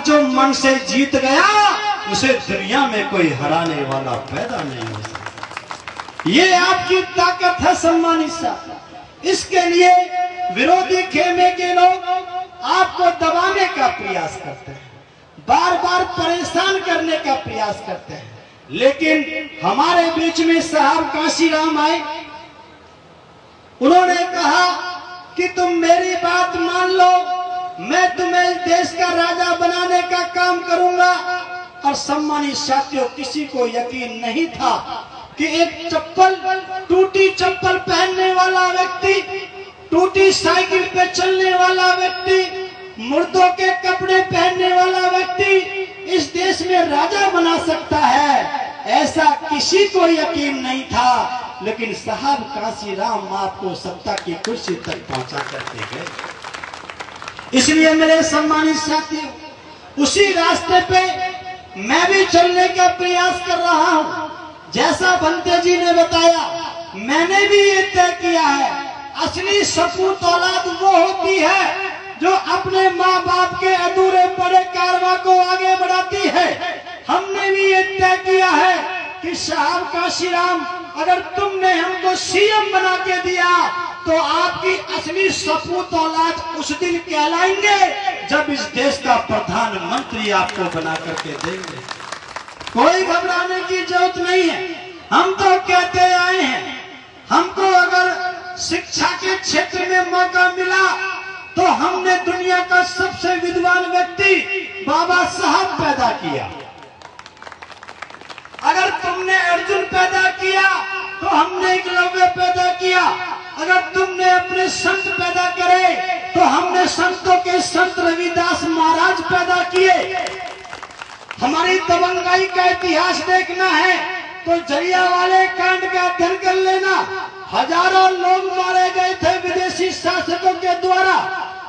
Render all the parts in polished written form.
जो मन से जीत गया उसे दुनिया में कोई हराने वाला पैदा नहीं हो सकता। ये आपकी ताकत है सम्मानित साहब। इसके लिए विरोधी खेमे के लोग आपको दबाने का प्रयास करते हैं, बार बार परेशान करने का प्रयास करते हैं, लेकिन हमारे बीच में साहब काशीराम आए। उन्होंने कहा कि तुम मेरी बात मान लो, मैं तुम्हें देश का राजा बनाने का काम करूंगा। और सम्मानित साथियों, किसी को यकीन नहीं था कि एक चप्पल, टूटी चप्पल पहनने वाला व्यक्ति, टूटी साइकिल पे चलने वाला व्यक्ति, मुर्दों के कपड़े पहनने वाला व्यक्ति इस देश में राजा बना सकता है। ऐसा किसी को यकीन नहीं था, लेकिन साहब काशीराम आपको सत्ता की कुर्सी तक पहुंचा करके गए। इसलिए मेरे सम्मानित साथियों, उसी रास्ते पे मैं भी चलने का प्रयास कर रहा हूं। जैसा बंते जी ने बताया, मैंने भी ये तय किया है, असली सपूत औलाद वो होती है जो अपने माँ बाप के अधूरे पड़े कारवा को आगे बढ़ाती है। हमने भी ये तय किया है कि साहब काशीराम, अगर तुमने हमको सीएम बना के दिया तो आपकी असली सपूत औलाद उस दिन कहलाएंगे जब इस देश का प्रधानमंत्री आपको बना करके देंगे। कोई घबराने की जरूरत नहीं है। हम तो कहते आए हैं, हमको अगर शिक्षा के क्षेत्र में मौका मिला तो हमने दुनिया का सबसे विद्वान व्यक्ति बाबा साहब पैदा किया। अगर तुमने अर्जुन पैदा किया तो हमने एकलव्य पैदा किया। अगर तुमने अपने संत पैदा करे तो हमने संतों के संत रविदास महाराज पैदा किए। हमारी दबंगाई का इतिहास देखना है तो जलियांवाले कांड का अध्ययन कर लेना। हजारों लोग मारे गए थे विदेशी शासकों के द्वारा।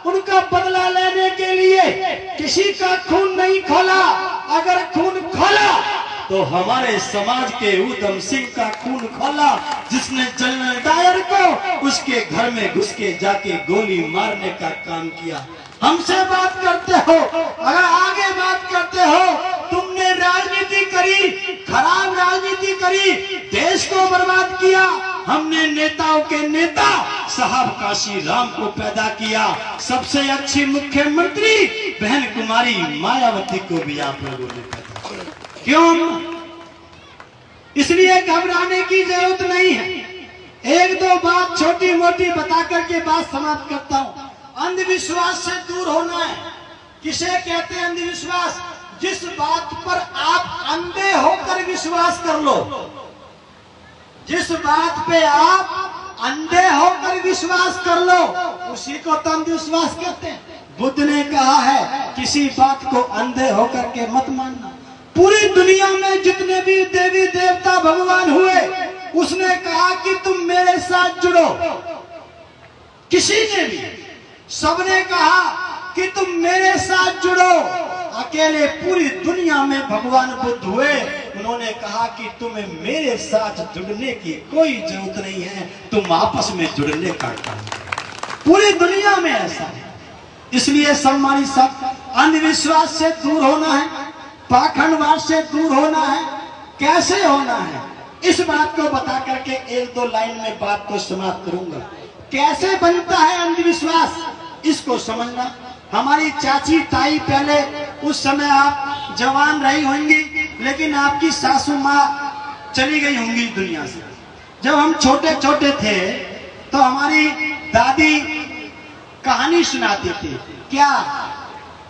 उनका बदला लेने के लिए किसी का खून नहीं खोला। अगर खून खोला तो हमारे समाज के उधम सिंह का खून खोला, जिसने जनरल डायर को उसके घर में घुस के जाके गोली मारने का काम किया। हमसे बात करते हो, अगर आगे बात करते हो, तुमने राजनीति करी, खराब राजनीति करी, देश को बर्बाद किया। हमने नेताओं के नेता साहब काशीराम को पैदा किया। सबसे अच्छी मुख्यमंत्री बहन कुमारी मायावती को भी आप लोगों ने पैदा किया। क्यों? इसलिए घबराने की जरूरत नहीं है। एक दो बात छोटी मोटी बता करके बात समाप्त करता हूँ। अंधविश्वास से दूर होना है। किसे कहते हैं अंधविश्वास? जिस बात पर आप अंधे होकर विश्वास कर लो, जिस बात पे आप अंधे होकर विश्वास कर लो, उसी को तो अंधविश्वास कहते हैं। बुद्ध ने कहा है किसी बात को अंधे होकर के मत मानना। पूरी दुनिया में जितने भी देवी देवता भगवान हुए, उसने कहा कि तुम मेरे साथ जुड़ो। किसी ने भी, सबने कहा कि तुम मेरे साथ जुड़ो। अकेले पूरी दुनिया में भगवान बुद्ध हुए, उन्होंने कहा कि तुम्हें मेरे साथ जुड़ने की कोई जरूरत नहीं है, तुम आपस में जुड़ने का काम करो। पूरी दुनिया में ऐसा है। इसलिए सम्मानित सब, अंधविश्वास से दूर होना है, पाखंडवाद से दूर होना है। कैसे होना है, इस बात को बता करके एक दो लाइन में बात को समाप्त करूंगा। कैसे बनता है अंधविश्वास, इसको समझना। हमारी चाची ताई, पहले उस समय आप जवान रही होंगी, लेकिन आपकी सासू माँ चली गई होंगी दुनिया से। जब हम छोटे छोटे थे तो हमारी दादी कहानी सुनाती थी। क्या?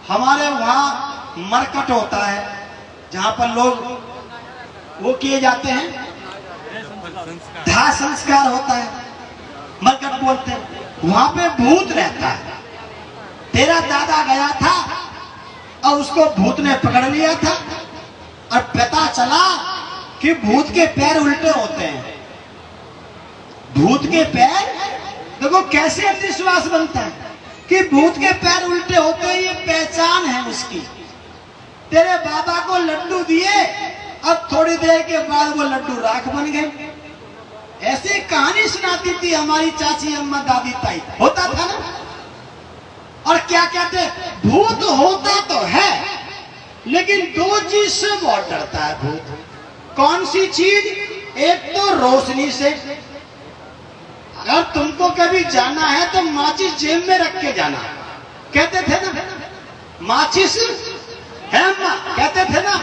हमारे वहाँ मरकट होता है, जहाँ पर लोग वो किए जाते हैं, दाह संस्कार होता है, मरकट बोलते हैं। वहाँ पे भूत रहता है। तेरा दादा गया था और उसको भूत ने पकड़ लिया था और पता चला कि भूत के पैर उल्टे होते हैं। भूत के पैर, देखो कैसे अंधविश्वास बनता है कि भूत के पैर उल्टे होते हैं, ये पहचान है उसकी। तेरे बाबा को लड्डू दिए, अब थोड़ी देर के बाद वो लड्डू राख बन गए। ऐसी कहानी सुनाती थी हमारी चाची, अम्मा, दादी, ताई। होता था ना। और क्या कहते, भूत होता तो है लेकिन दो चीज से बहुत डरता है भूत। कौन सी चीज? एक तो रोशनी से। अगर तुमको कभी जाना है तो माचिस जेब में रख के जाना। कहते थे ना, माचिस है अम्मा, कहते थे ना।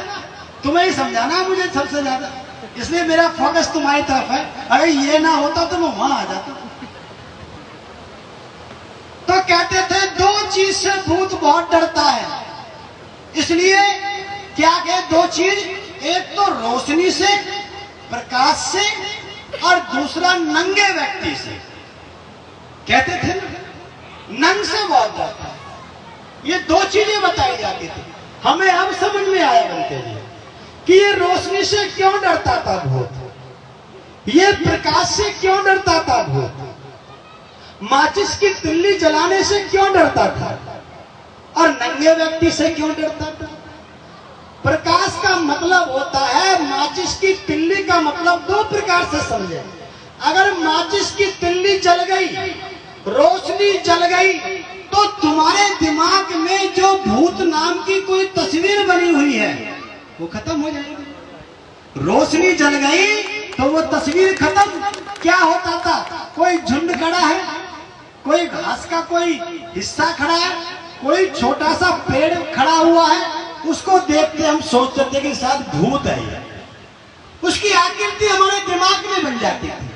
तुम्हें ही समझाना है मुझे सबसे ज्यादा, इसलिए मेरा फोकस तुम्हारी तरफ है। अगर ये ना होता तो मैं वहां आ जाता। तो कहते थे दो चीज से भूत बहुत डरता है। इसलिए क्या कहे? दो चीज, एक तो रोशनी से, प्रकाश से, और दूसरा नंगे व्यक्ति से। कहते थे ना, नंग से बहुत डरता है। ये दो चीजें बताई जाती थी। हमें अब समझ में आया बनते जी कि ये रोशनी से क्यों डरता था भूत, ये प्रकाश से क्यों डरता था भूत, माचिस की तिल्ली जलाने से क्यों डरता था, और नंगे व्यक्ति से क्यों डरता था। प्रकाश का मतलब होता है, माचिस की तिल्ली का मतलब दो प्रकार से समझे। अगर माचिस की तिल्ली जल गई, रोशनी जल गई, तो तुम्हारे दिमाग में जो भूत नाम की कोई तस्वीर बनी हुई है वो खत्म हो जाएगी। रोशनी जल गई तो वो तस्वीर खत्म। क्या होता था? कोई झुंड खड़ा है, कोई घास का कोई हिस्सा खड़ा है, कोई छोटा सा पेड़ खड़ा हुआ है, उसको देखते हम सोचते थे कि शायद भूत है। उसकी आकृति हमारे दिमाग में बन जाती थी।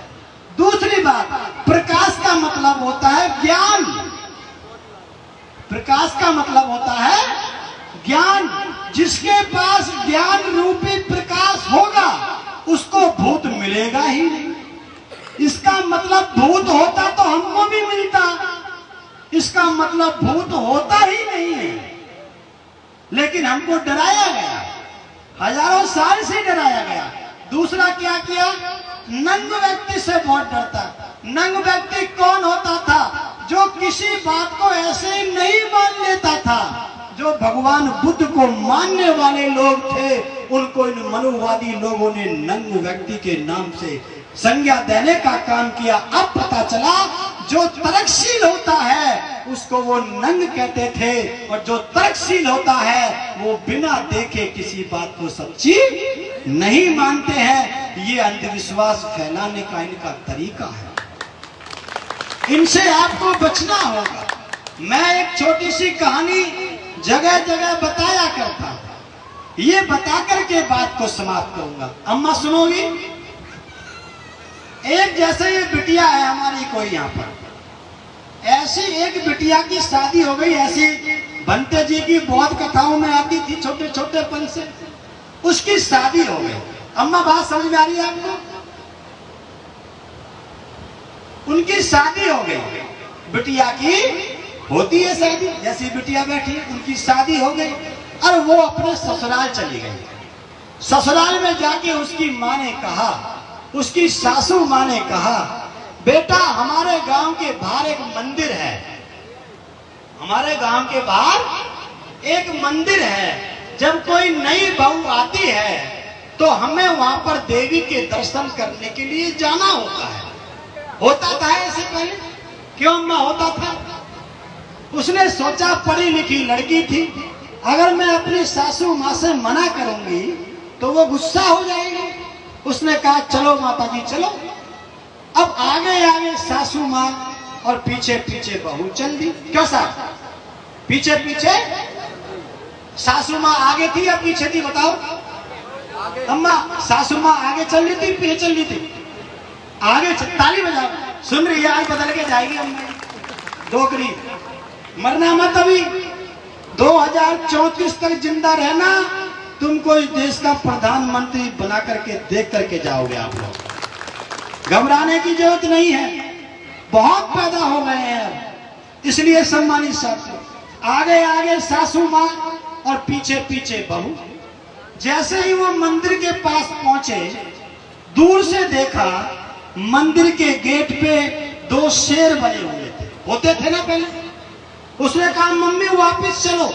दूसरी बात, प्रकाश का मतलब होता है ज्ञान। प्रकाश का मतलब होता है ज्ञान। जिसके पास ज्ञान रूपी प्रकाश होगा उसको भूत मिलेगा ही नहीं। इसका मतलब भूत होता तो हमको भी मिलता, इसका मतलब भूत होता ही नहीं है। लेकिन हमको डराया गया, हजारों साल से डराया गया। दूसरा क्या किया? नंग व्यक्ति से बहुत डरता। नंग व्यक्ति कौन होता था? जो किसी बात को ऐसे नहीं मान लेता था। जो भगवान बुद्ध को मानने वाले लोग थे, उनको इन मनुवादी लोगों ने नंग व्यक्ति के नाम से संज्ञा देने का काम किया। अब पता चला जो तर्कशील होता है उसको वो नंग कहते थे, और जो तर्कशील होता है वो बिना देखे किसी बात को सच्ची नहीं मानते हैं। ये अंधविश्वास फैलाने का इनका तरीका है। इनसे आपको बचना होगा। मैं एक छोटी सी कहानी जगह जगह बताया करता हूं। ये बता करके बात को समाप्त करूंगा। अम्मा सुनोगी? एक जैसे ये बिटिया है हमारी कोई यहाँ पर, ऐसी एक बिटिया की शादी हो गई। ऐसी भंते जी की बहुत कथाओं में आती थी छोटे छोटे पन से, उसकी शादी हो गई। अम्मा बात समझ में आ रही है आपको? उनकी शादी हो गई। बिटिया की होती है शादी, जैसी बिटिया बैठी उनकी शादी हो गई और वो अपने ससुराल चली गई। ससुराल में जाके उसकी माँ ने कहा, उसकी सासू माँ ने कहा, बेटा हमारे गांव के बाहर एक मंदिर है, हमारे गांव के बाहर एक मंदिर है। जब कोई नई बहू आती है तो हमें वहां पर देवी के दर्शन करने के लिए जाना होता है। होता था ऐसे पहले? क्यों अम्मा होता था? उसने सोचा, पढ़ी लिखी लड़की थी, अगर मैं अपनी सासू माँ से मना करूंगी तो वो गुस्सा हो जाएगी। उसने कहा चलो माता जी चलो। अब आगे आगे सासू माँ और पीछे पीछे बहू चल दी। क्यों साहब? पीछे पीछे सासू माँ आगे थी या पीछे थी बताओ? अम्मा सासू माँ आगे चल रही थी, पीछे चल रही थी? आगे ताली बजाओ। सुन रही है? आज बदल के जाएगी अम्मा। डोकरी मरना मत अभी, 2034 तक जिंदा रहना। तुमको इस देश का प्रधानमंत्री बना करके देख करके जाओगे आप लोग। घबराने की जरूरत नहीं है, बहुत पैदा हो गए हैं। इसलिए सम्मानित साथियों, आगे आगे सासू माँ और पीछे पीछे बहू। जैसे ही वो मंदिर के पास पहुंचे, दूर से देखा मंदिर के गेट पे 2 शेर बने हुए थे। होते थे ना पहले। उसने कहा मम्मी वापस चलो,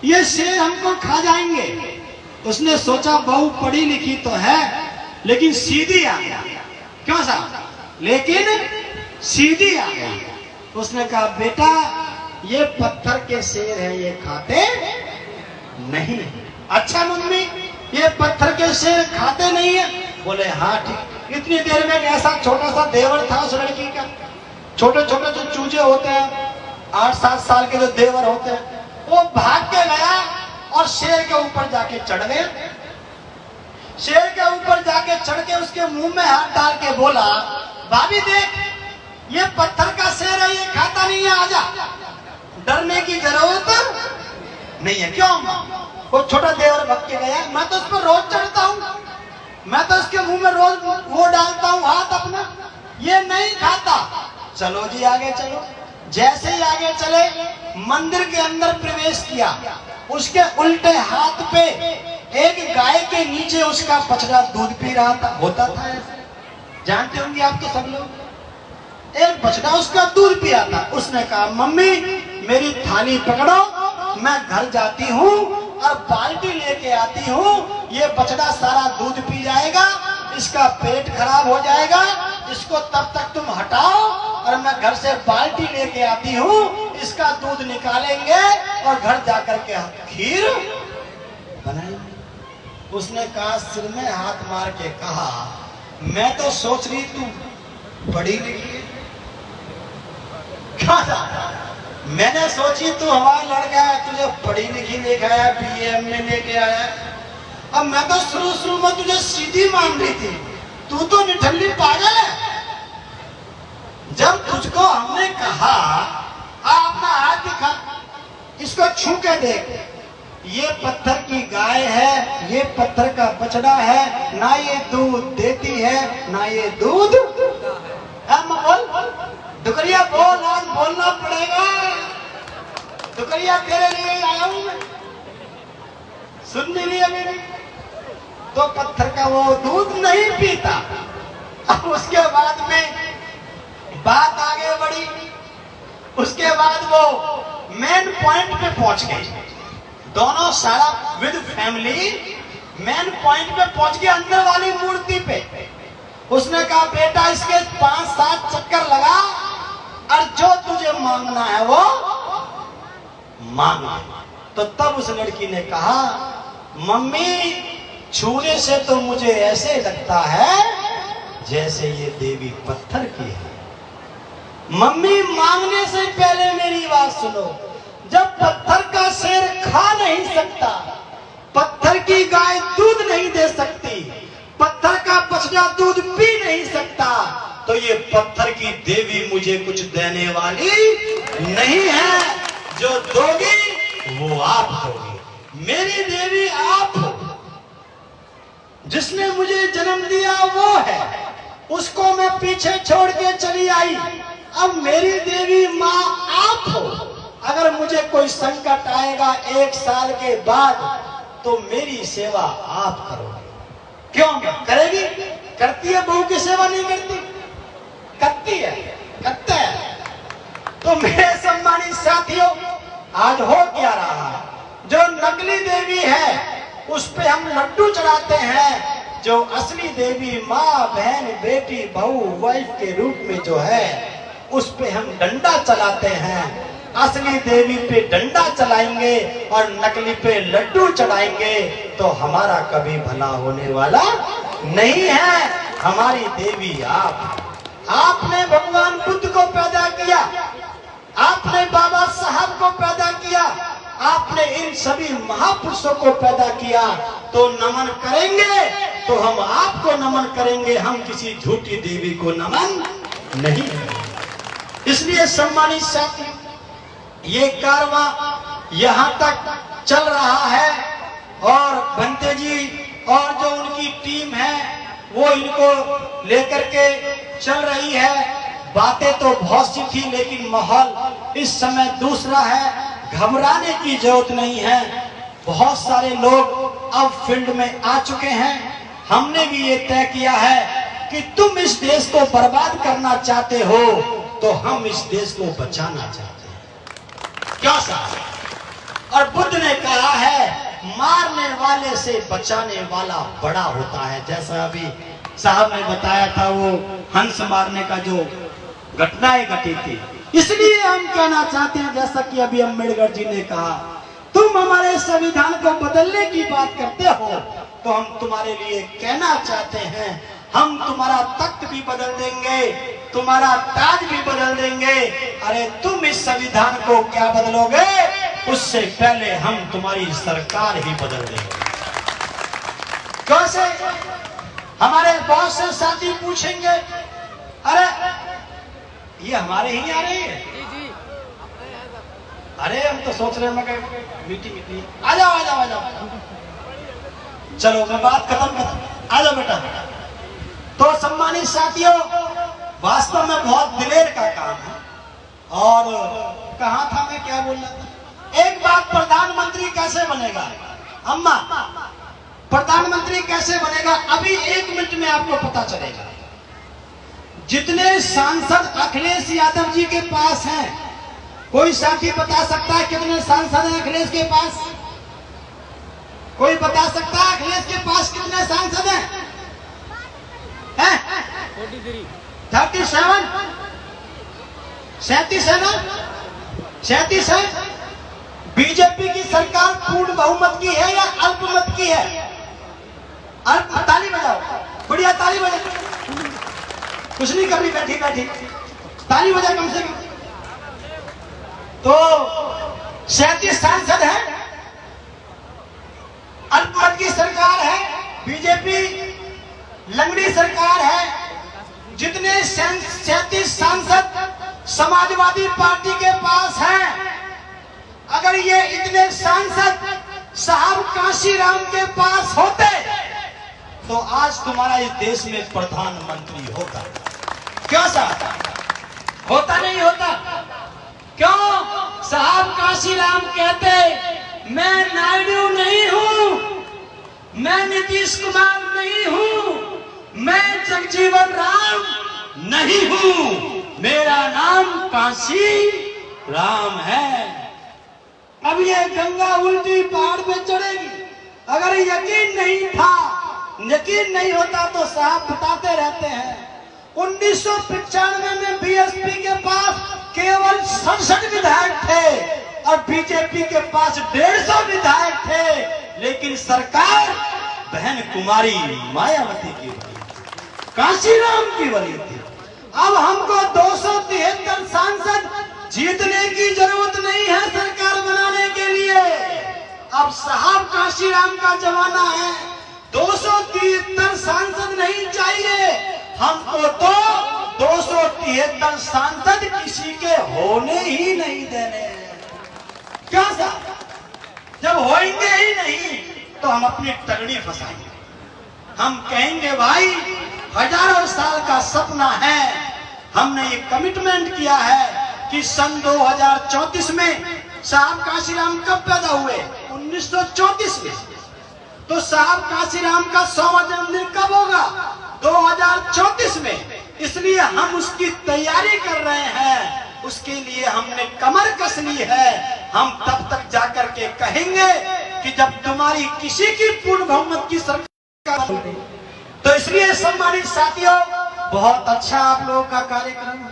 ये शेर हमको खा जाएंगे। उसने सोचा बहू पढ़ी लिखी तो है लेकिन सीधी आ गया। क्यों साहब? लेकिन सीधी आ गई। उसने कहा बेटा ये पत्थर के शेर हैं, ये खाते नहीं। अच्छा मम्मी, ये पत्थर के शेर खाते नहीं है? बोले हाँ ठीक। इतनी देर में एक ऐसा छोटा सा देवर था उस लड़की का, छोटे छोटे जो चूजे होते हैं 8-7 साल के जो देवर होते हैं, वो भाग के गया और शेर के ऊपर जाके चढ़ गया। शेर के ऊपर जाके चढ़ के उसके मुंह में हाथ डाल के बोला, भाभी देख, ये पत्थर का शेर है, ये खाता नहीं है, आजा। डरने की जरूरत नहीं है। क्यों? वो छोटा देवर भग के गया, मैं तो उस पर रोज चढ़ता हूँ, मैं तो उसके मुंह में रोज वो डालता हूँ हाथ अपना, ये नहीं खाता। चलो जी आगे चलो। जैसे ही आगे चले, मंदिर के अंदर प्रवेश किया, उसके उल्टे हाथ पे एक गाय के नीचे उसका बछड़ा दूध पी रहा था। होता था ऐसे, जानते होंगे आप तो सब लोग। एक बछड़ा उसका दूध पिया था। उसने कहा, मम्मी मेरी थाली पकड़ो, मैं घर जाती हूँ और बाल्टी लेके आती हूँ, ये बछड़ा सारा दूध पी जाएगा, इसका पेट खराब हो जाएगा, इसको तब तक तुम हटाओ और मैं घर से बाल्टी लेके आती हूँ, इसका दूध निकालेंगे और घर जाकर के खीर बनाएंगे। उसने कहा, सिर में हाथ मार के कहा, मैं तो सोच रही तू पढ़ी लिखी है। मैंने सोची तू हमारा लड़का है, तुझे पढ़ी लिखी लेके आया, BA MA लेके आया। अब मैं तो शुरू में तुझे सीधी मान रही थी, तू तो निठल्ली पागल है। जब तुझको हमने कहा अपना हाथ दिखा, इसको छू के देख, ये पत्थर की गाय है, ये पत्थर का बछड़ा है, ना ये दूध देती है ना ये दूध। बोल दुकरिया, बोल, आज बोलना पड़ेगा। दुकरिया तेरे लिए आया हूं मैं, सुन नहीं लिया मेरी? तो पत्थर का वो दूध नहीं पीता। अब उसके बाद में बात आगे बढ़ी। उसके बाद वो मेन पॉइंट पे पहुंच गए, दोनों सारा विद फैमिली मेन पॉइंट पे पहुंच गए, अंदर वाली मूर्ति पे। उसने कहा, बेटा इसके 5-7 चक्कर लगा और जो तुझे मांगना है वो मांगना। तो तब उस लड़की ने कहा, मम्मी छूने से तो मुझे ऐसे लगता है जैसे ये देवी पत्थर की है। मम्मी मांगने से पहले मेरी बात सुनो। जब पत्थर का शेर खा नहीं सकता, पत्थर की गाय दूध नहीं दे सकती, पत्थर का बछड़ा दूध पी नहीं सकता, तो ये पत्थर की देवी मुझे कुछ देने वाली नहीं है। जो दोगी वो आप होगी, मेरी देवी आप हो। जिसने मुझे जन्म दिया वो है, उसको मैं पीछे छोड़ के चली आई। अब मेरी देवी माँ आप हो। अगर मुझे कोई संकट आएगा 1 साल के बाद, तो मेरी सेवा आप करोगे। क्यों करेगी? करती है, बहू की सेवा नहीं करती? करती है, करते हैं। तो मेरे सम्मानित साथियों, आज हो क्या रहा है? जो नकली देवी है उस पे हम लड्डू चढ़ाते हैं, जो असली देवी माँ, बहन, बेटी, बहू, वाइफ के रूप में जो है उस पे हम डंडा चलाते हैं। असली देवी पे डंडा चलाएंगे और नकली पे लड्डू चढ़ाएंगे तो हमारा कभी भला होने वाला नहीं है। हमारी देवी आपने भगवान बुद्ध को पैदा किया, आपने बाबा साहब को पैदा किया, आपने इन सभी महापुरुषों को पैदा किया, तो नमन करेंगे तो हम आपको नमन करेंगे, हम किसी झूठी देवी को नमन नहीं करेंगे। इसलिए सम्मानित साथी, ये कारवां यहाँ तक चल रहा है और भंते जी और जो उनकी टीम है वो इनको लेकर के चल रही है। बातें तो बहुत सी थी, लेकिन माहौल इस समय दूसरा है। घबराने की जरूरत नहीं है। बहुत सारे लोग अब फील्ड में आ चुके हैं। हमने भी ये तय किया है कि तुम इस देश को बर्बाद करना चाहते हो तो हम इस देश को बचाना चाहते हैं। क्या साहब? और बुद्ध ने कहा है, मारने वाले से बचाने वाला बड़ा होता है। जैसा अभी साहब ने बताया था, वो हंस मारने का जो घटनाएं घटी थी। इसलिए हम कहना चाहते हैं, जैसा कि अभी अम्बेडकर जी ने कहा तुम हमारे संविधान को बदलने की बात करते हो, तो हम तुम्हारे लिए कहना चाहते हैं, हम तुम्हारा तख्त भी बदल देंगे, तुम्हारा ताज भी बदल देंगे। अरे तुम इस संविधान को क्या बदलोगे, उससे पहले हम तुम्हारी सरकार ही बदल देंगे। कैसे? हमारे बहुत से साथी पूछेंगे, अरे ये हमारे ही आ रही है। अरे हम तो सोच रहे हैं मीटिंग इतनी, आ जाओ आ जाओ आ जाओ। चलो मैं बात खत्म कर, आ जाओ बेटा। तो सम्मानित साथियों, वास्तव में बहुत दिलेर का काम है। और कहा था मैं, क्या बोल रहा था? एक बात, प्रधानमंत्री कैसे बनेगा? अम्मा, प्रधानमंत्री कैसे बनेगा? अभी 1 मिनट में आपको पता चलेगा। जितने सांसद अखिलेश यादव जी के पास हैं, कोई साथी बता सकता है कितने सांसद हैं अखिलेश के पास? कोई बता सकता है अखिलेश के पास कितने सांसद हैं? 37 37 है ना? 37 है। बीजेपी की सरकार पूर्ण बहुमत की है या अल्पमत की है? अल्प। ताली बजाओ, बढ़िया ताली बजाओ। कुछ नहीं कर रही, बैठी बैठी ताली बजा कम से कम। तो 37 सांसद हैं, अल्पमत की सरकार है, बीजेपी लंगड़ी सरकार है। जितने 37 सांसद समाजवादी पार्टी के पास हैं, अगर ये इतने सांसद साहब काशीराम के पास होते, तो आज तुम्हारा इस देश में प्रधानमंत्री होता। क्यों साहब? होता नहीं होता? क्यों? साहब काशीराम कहते, मैं नायडू नहीं हूं, मैं नीतीश कुमार नहीं हूं, मैं जगजीवन राम नहीं हूं, मेरा नाम काशी राम है। अब ये गंगा उल्टी पहाड़ पे चढ़ेगी। अगर यकीन नहीं था, यकीन नहीं होता तो साहब बताते रहते हैं। 1995 में बीएसपी के पास केवल 67 विधायक थे और बीजेपी के पास 150 विधायक थे, लेकिन सरकार बहन कुमारी मायावती की बनी, काशीराम की बनी थी। अब हमको 273 सांसद जीतने की जरूरत नहीं है सरकार बनाने के लिए। अब साहब काशीराम का जमाना है, 273 सांसद नहीं चाहिए हमको, तो 273 सांसद किसी के होने ही नहीं देने। क्या साहब? जब होंगे ही नहीं तो हम अपनी तगड़ी फंसाएंगे। हम कहेंगे भाई, हजारों साल का सपना है, हमने ये कमिटमेंट किया है कि सन 2034 में साहब काशीराम कब पैदा हुए? 1934 में। तो साहब काशीराम का 100वां जन्मदिन कब होगा? 2034 में। इसलिए हम उसकी तैयारी कर रहे हैं, उसके लिए हमने कमर कस ली है। हम तब तक जाकर के कहेंगे कि जब तुम्हारी किसी की पूर्ण बहुमत की सरकार, तो इसलिए सम्मानित साथियों, बहुत अच्छा आप लोगों का कार्यक्रम।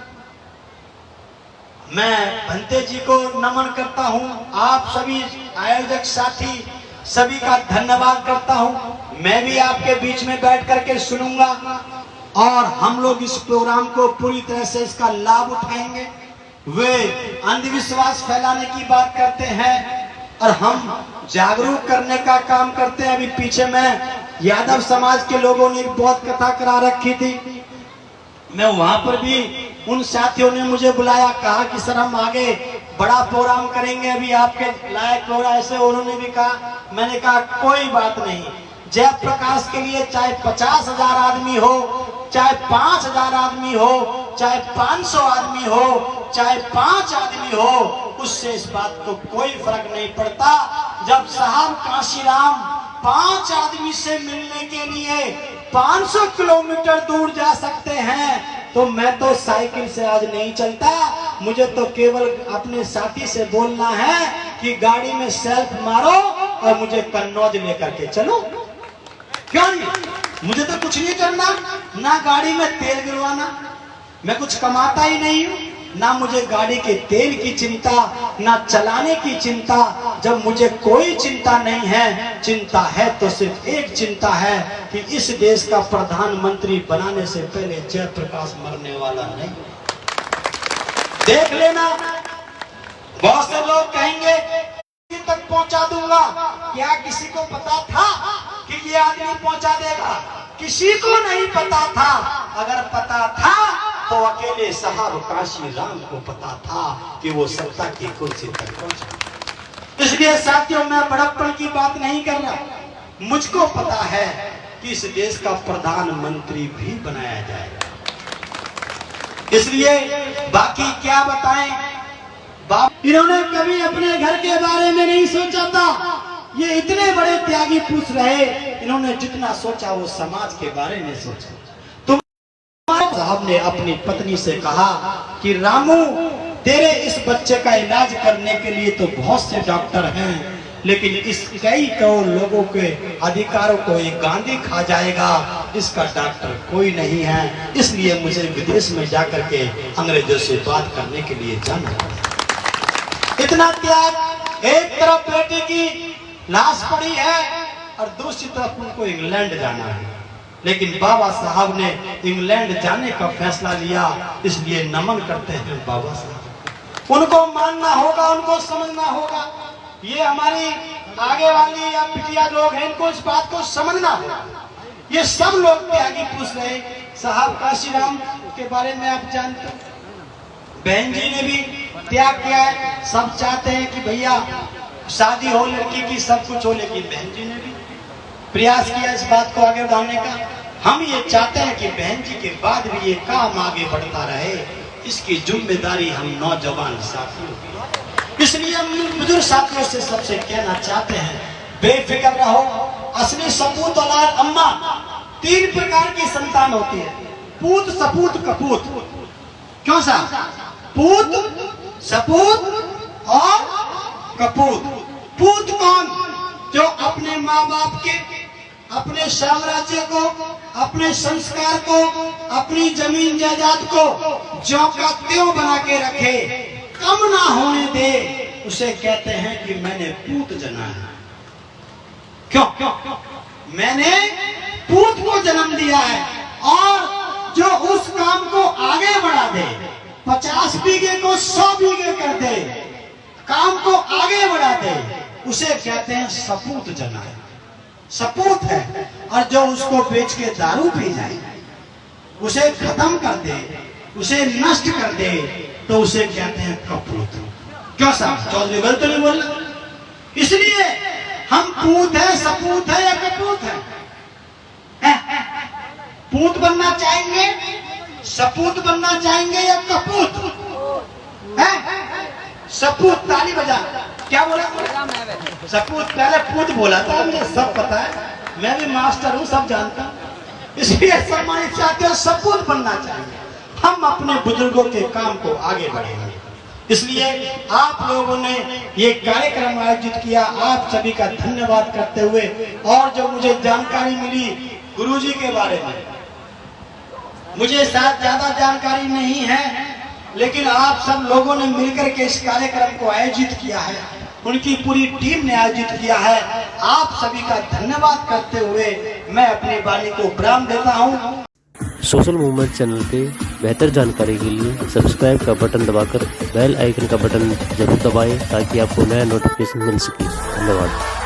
मैं भंते जी को नमन करता हूं, आप सभी आयोजक साथी सभी का धन्यवाद करता हूं। मैं भी आपके बीच में बैठ करके सुनूंगा और हम लोग इस प्रोग्राम को पूरी तरह से इसका लाभ उठाएंगे। वे अंधविश्वास फैलाने की बात करते हैं और हम जागरूक करने का काम करते हैं। अभी पीछे में यादव समाज के लोगों ने बहुत कथा करा रखी थी, मैं वहां पर भी उन साथियों ने मुझे बुलाया, कहा कि सर हम आगे बड़ा प्रोग्राम करेंगे, अभी आपके लायक प्रोग्राम ऐसे उन्होंने भी कहा। मैंने कहा कोई बात नहीं, जयप्रकाश के लिए चाहे 50,000 आदमी हो, चाहे 5,000 आदमी हो, चाहे 500 आदमी हो, चाहे 5 आदमी हो, उससे इस बात को कोई फर्क नहीं पड़ता। जब साहब काशीराम 5 आदमी से मिलने के लिए 500 किलोमीटर दूर जा सकते हैं, तो मैं तो साइकिल से आज नहीं चलता। मुझे तो केवल अपने साथी से बोलना है कि गाड़ी में सेल्फ मारो और मुझे कन्नौज लेकर के चलो। क्यों नहीं? मुझे तो कुछ नहीं करना, ना गाड़ी में तेल गिरवाना, मैं कुछ कमाता ही नहीं हूँ, ना मुझे गाड़ी के तेल की चिंता, ना चलाने की चिंता। जब मुझे कोई चिंता नहीं है, चिंता है तो सिर्फ एक चिंता है कि इस देश का प्रधानमंत्री बनाने से पहले जयप्रकाश मरने वाला नहीं। देख लेना, बहुत से लोग कहेंगे तक पहुंचा दूंगा। क्या किसी को पता था कि ये आदमी पहुंचा देगा? किसी को नहीं पता था। अगर पता था तो अकेले साहब काशी राम को पता था कि वो सत्ता की कुर्सी तक पहुंचे। इसलिए साथियों, मैं बड़प्पन की बात नहीं कर रहा। मुझको पता है कि इस देश का प्रधानमंत्री भी बनाया जाएगा। इसलिए बाकी क्या बताएं। इन्होंने कभी अपने घर के बारे में नहीं सोचा था। ये इतने बड़े त्यागी पुरुष रहे, इन्होंने जितना सोचा वो समाज के बारे में सोचा। तो साहब ने अपनी पत्नी से कहा कि रामू, तेरे इस बच्चे का इलाज करने के लिए तो बहुत से डॉक्टर हैं, लेकिन इस कई करोड़ लोगों के अधिकारों को एक गांधी खा जाएगा, इसका डॉक्टर कोई नहीं है। इसलिए मुझे विदेश में जाकर के अंग्रेजों से बात करने के लिए जाना है। इतना त्याग। एक तरफ बेटे की लाश पड़ी है और दूसरी तरफ उनको इंग्लैंड जाना है, लेकिन बाबा साहब ने इंग्लैंड जाने का फैसला लिया। इसलिए नमन करते हैं बाबा साहब। उनको मानना होगा, उनको समझना होगा। ये हमारी आगे वाली या पिटिया लोग हैं, इनको इस बात को समझना होगा। ये सब लोग त्यागी पुरुष रहे। साहब काशीराम के बारे में आप जानते हैं, बहन जी ने भी त्याग किया है। सब चाहते हैं कि भैया शादी हो लड़की की, सब कुछ हो, लेकिन बहन जी ने भी प्रयास किया इस बात को आगे बढ़ाने का। हम ये चाहते हैं कि बहन जी के बाद भी ये काम आगे बढ़ता रहे, इसकी जिम्मेदारी हम नौजवान साथियों की। इसलिए हम बुजुर्ग साथियों से सबसे कहना चाहते हैं, बेफिक्र रहो। असली सपूत औलाद अम्मा, 3 प्रकार की संतान होती है, पूत, सपूत, कपूत। क्यों सा? पूत, सपूत और कपूत। पूत कौन? जो अपने माँ बाप के, अपने साम्राज्य को, अपने संस्कार को, अपनी जमीन जायदाद को ज्यों का त्यों बना के रखे, कम ना होने दे, उसे कहते हैं कि मैंने पूत जना है। क्यों? मैंने पूत को जन्म दिया है। और जो उस काम को आगे बढ़ा दे, 50 बीघे को 100 बीघे कर दे, काम को आगे बढ़ा दे, उसे कहते हैं सपूत जना है। सपूत है। और जो उसको बेच के दारू पी जाए, उसे खत्म कर दे, उसे नष्ट कर दे, तो उसे कहते हैं कपूत। क्यों साहब? चौधरी गलत नहीं बोल रहा? इसलिए हम पूत है, सपूत है या कपूत है? पूत बनना चाहेंगे, सपूत बनना चाहेंगे या कपूत? सपूत। ताली बजा। क्या बोला? सपूत। पहले पूत बोला था, मुझे सब पता है, मैं भी मास्टर हूँ, सब जानता हूँ। इसलिए सम्मानित साथियों, सपूत बनना चाहिए। हम अपने बुजुर्गों के काम को आगे बढ़ेंगे। इसलिए आप लोगों ने ये कार्यक्रम आयोजित किया, आप सभी का धन्यवाद करते हुए, और जो मुझे जानकारी मिली गुरुजी के बारे में, मुझे शायद ज्यादा जानकारी नहीं है, लेकिन आप सब लोगों ने मिलकर के इस कार्यक्रम को आयोजित किया है, उनकी पूरी टीम ने आयोजित किया है। आप सभी का धन्यवाद करते हुए मैं अपनी वाणी को विराम देता हूँ। सोशल मूवमेंट चैनल पे बेहतर जानकारी के लिए सब्सक्राइब का बटन दबाकर बेल आइकन का बटन जरूर दबाएं, ताकि आपको नया नोटिफिकेशन मिल सके। धन्यवाद।